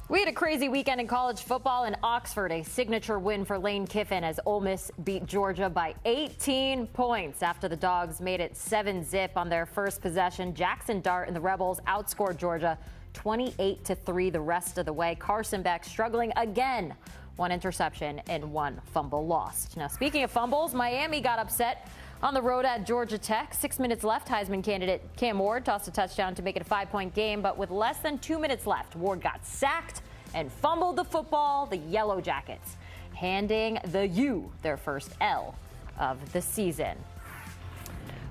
We had a crazy weekend in college football in Oxford, a signature win for Lane Kiffin as Ole Miss beat Georgia by 18 points after the Dogs made it 7-zip on their first possession. Jackson Dart and the Rebels outscored Georgia 28-3 the rest of the way. Carson Beck struggling again. One interception and one fumble lost. Now, speaking of fumbles, Miami got upset on the road at Georgia Tech. 6 minutes left, Heisman candidate Cam Ward tossed a touchdown to make it a 5-point game, but with less than 2 minutes left, Ward got sacked and fumbled the football. The Yellow Jackets handing the U their first L of the season.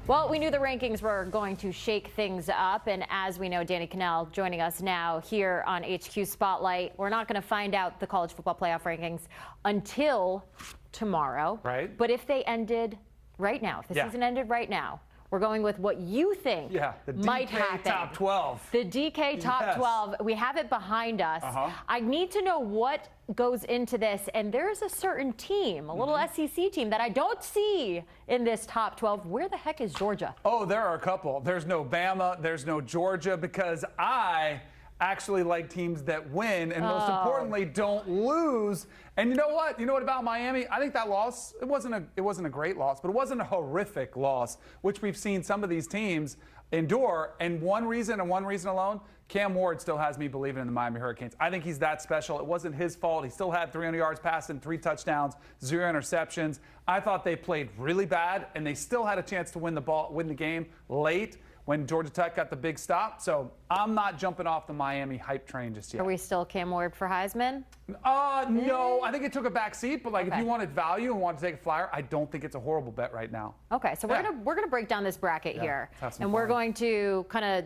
Well, we knew the rankings were going to shake things up, and as we know, Danny Kanell joining us now here on HQ Spotlight. We're not going to find out the college football playoff rankings until tomorrow. Right. But if they ended right now, if the season ended right now, we're going with what you think might happen. The DK top 12. The DK top 12. We have it behind us. I need to know what goes into this, and there's a certain team, a little SEC team, that I don't see in this top 12. Where the heck is Georgia? Oh, there are a couple. There's no Bama, there's no Georgia, because I actually like teams that win and most importantly don't lose. And you know what? You know what about Miami? I think that loss, it wasn't a great loss, but it wasn't a horrific loss, which we've seen some of these teams endure. And one reason alone, Cam Ward still has me believing in the Miami Hurricanes. I think he's that special. It wasn't his fault. He still had 300 yards passing, 3 touchdowns, 0 interceptions. I thought they played really bad, and they still had a chance to win the game late when Georgia Tech got the big stop. So I'm not jumping off the Miami hype train just yet. Are we still Cam Ward for Heisman? No, I think it took a back seat, but if you wanted value and wanted to take a flyer, I don't think it's a horrible bet right now. Okay, so we're gonna break down this bracket here, and we're fun. going to kind of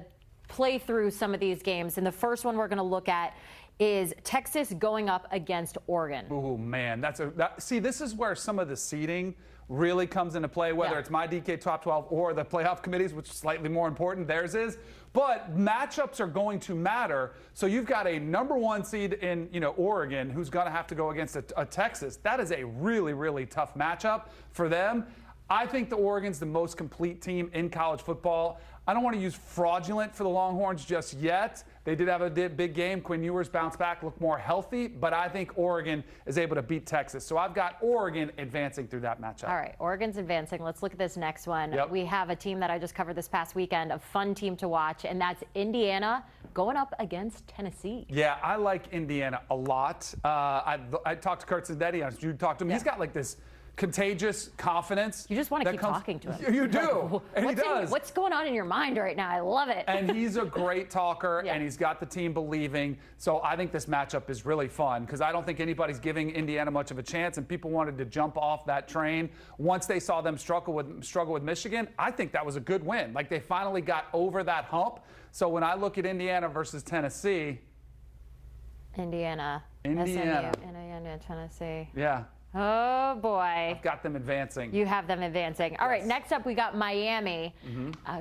play through some of these games. And the first one we're going to look at is Texas going up against Oregon. Oh man, see, this is where some of the seeding really comes into play, whether it's my DK top 12 or the playoff committees, which is slightly more important, theirs is. But matchups are going to matter. So you've got a number 1 seed in Oregon who's going to have to go against a Texas. That is a really, really tough matchup for them. I think the Oregon's the most complete team in college football. I don't want to use fraudulent for the Longhorns just yet. They did have a big game. Quinn Ewers bounced back, looked more healthy, but I think Oregon is able to beat Texas. So I've got Oregon advancing through that matchup. All right, Oregon's advancing. Let's look at this next one. We have a team that I just covered this past weekend, a fun team to watch, and that's Indiana going up against Tennessee. Yeah, I like Indiana a lot. I talked to Kurt Netty. You talked to him. He's got like this contagious confidence. You just want to keep talking to him. You do, and he does. What's going on in your mind right now? I love it. And he's a great talker, and he's got the team believing. So I think this matchup is really fun because I don't think anybody's giving Indiana much of a chance, and people wanted to jump off that train once they saw them struggle with Michigan. I think that was a good win. Like they finally got over that hump. So when I look at Indiana versus Tennessee, Indiana, Tennessee. Yeah. Oh, boy. I've got them advancing. You have them advancing. All right, next up we got Miami.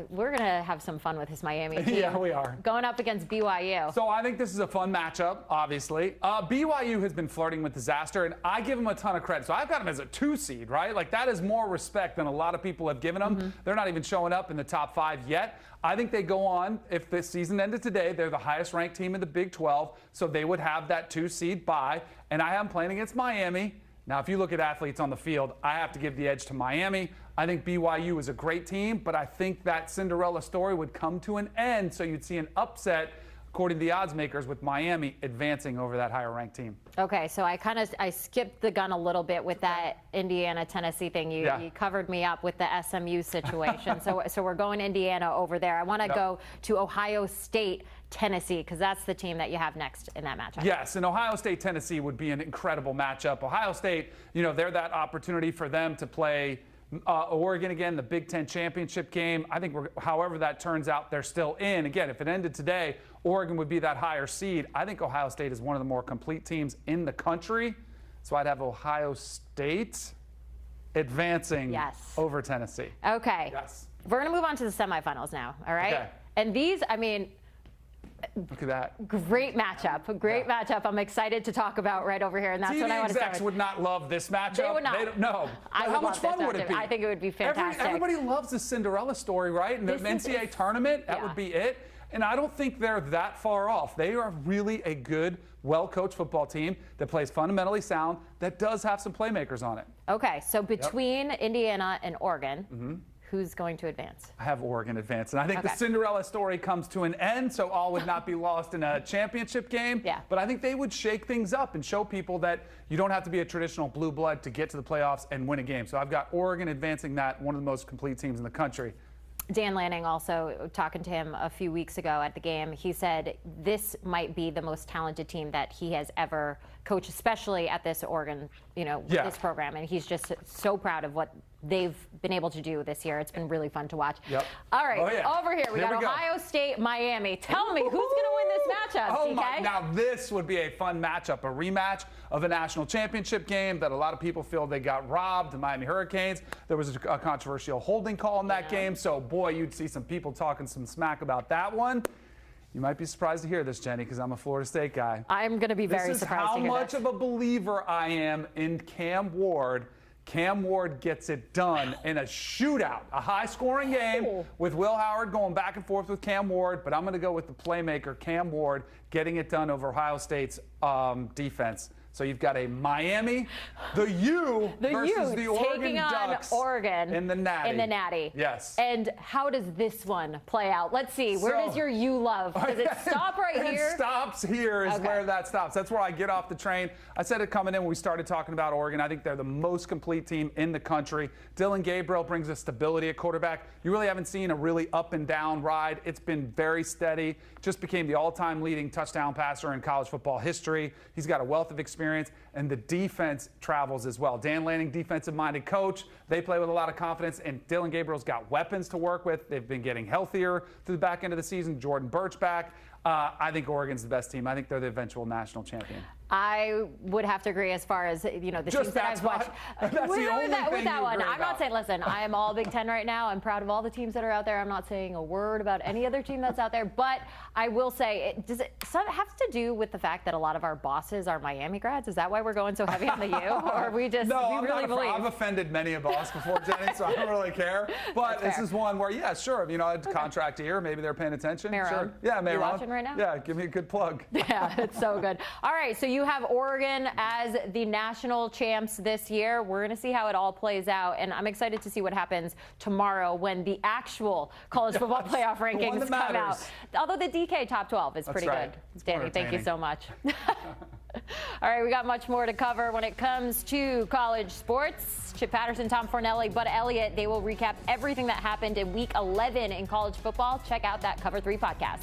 We're going to have some fun with this Miami team. Yeah, we are. Going up against BYU. So I think this is a fun matchup, obviously. BYU has been flirting with disaster, and I give them a ton of credit. So I've got them as a 2 seed, right? Like that is more respect than a lot of people have given them. They're not even showing up in the top 5 yet. I think they go on, if the season ended today, they're the highest ranked team in the Big 12, so they would have that 2 seed bye. And I have them playing against Miami. Now, if you look at athletes on the field, I have to give the edge to Miami. I think BYU is a great team, but I think that Cinderella story would come to an end, so you'd see an upset, according to the odds makers, with Miami advancing over that higher ranked team. Okay, so I skipped the gun a little bit with that Indiana-Tennessee thing. You covered me up with the SMU situation. so we're going Indiana over there. I want to go to Ohio State, Tennessee, because that's the team that you have next in that matchup. Yes, and Ohio State, Tennessee would be an incredible matchup. Ohio State, they're that opportunity for them to play Oregon again, the Big Ten championship game. I think however that turns out, they're still in. Again, if it ended today, Oregon would be that higher seed. I think Ohio State is one of the more complete teams in the country. So I'd have Ohio State advancing over Tennessee. Okay. Yes. We're going to move on to the semifinals now, all right? Okay. And these, look at that. Great matchup. Great matchup. I'm excited to talk about right over here, and that's what I want to start with. Execs would not love this matchup. They would not. No. How much fun would it be? I think it would be fantastic. Everybody loves the Cinderella story, right? In the NCAA tournament, that would be it. and I don't think they're that far off. They are really a good, well-coached football team that plays fundamentally sound, that does have some playmakers on it. Okay, so between Indiana and Oregon, who's going to advance? I have Oregon advance, and I think the Cinderella story comes to an end, so all would not be lost in a championship game. Yeah. But I think they would shake things up and show people that you don't have to be a traditional blue blood to get to the playoffs and win a game. So I've got Oregon advancing that, one of the most complete teams in the country. Dan Lanning, also talking to him a few weeks ago at the game, he said this might be the most talented team that he has ever coached, especially at this Oregon, this program. And he's just so proud of what they've been able to do this year. It's been really fun to watch. Yep. All right, over here, we got Ohio State, Miami. Tell me, who's going to win this matchup, DK? Now this would be a fun matchup, a rematch of a national championship game that a lot of people feel they got robbed, the Miami Hurricanes. There was a controversial holding call in that game, so boy, you'd see some people talking some smack about that one. You might be surprised to hear this, Jenny, because I'm a Florida State guy. I'm going to be very surprised to hear this is how much of a believer I am in Cam Ward. Cam Ward gets it done in a shootout, a high-scoring game with Will Howard going back and forth with Cam Ward, but I'm going to go with the playmaker, Cam Ward, getting it done over Ohio State's defense. So you've got a Miami, the U versus the Oregon Ducks Oregon in the Natty. In the Natty. Yes. And how does this one play out? Let's see. Where does your U love? Does it stop right here? It stops here is where that stops. That's where I get off the train. I said it coming in when we started talking about Oregon. I think they're the most complete team in the country. Dylan Gabriel brings a stability at quarterback. You really haven't seen a really up and down ride. It's been very steady. Just became the all-time leading touchdown passer in college football history. He's got a wealth of experience, and the defense travels as well. Dan Lanning, defensive-minded coach. They play with a lot of confidence, and Dylan Gabriel's got weapons to work with. They've been getting healthier through the back end of the season. Jordan Birch back. I think Oregon's the best team. I think they're the eventual national champion. I would have to agree as far as, the teams that I've watched. That's the only thing with that one. I'm not saying, about. listen, I am all Big Ten right now. I'm proud of all the teams that are out there. I'm not saying a word about any other team that's out there. But I will say, does it have to do with the fact that a lot of our bosses are Miami grads? Is that why we're going so heavy on the U? Or are we just, no, we really believe? I've offended many a boss before, Jenny, so I don't really care. But this is one where, sure, a contract year, maybe they're paying attention. Maron. Sure. Yeah, Maron. You watching right now? Yeah, give me a good plug. Yeah, it's so good. All right, so you have Oregon as the national champs this year. We're going to see how it all plays out, and I'm excited to see what happens tomorrow when the actual college football playoff rankings come out. Although the DK top 12 is pretty good. Danny, thank you so much. All right, we got much more to cover when it comes to college sports. Chip Patterson, Tom Fornelli, Bud Elliott, they will recap everything that happened in Week 11 in college football. Check out that Cover 3 podcast.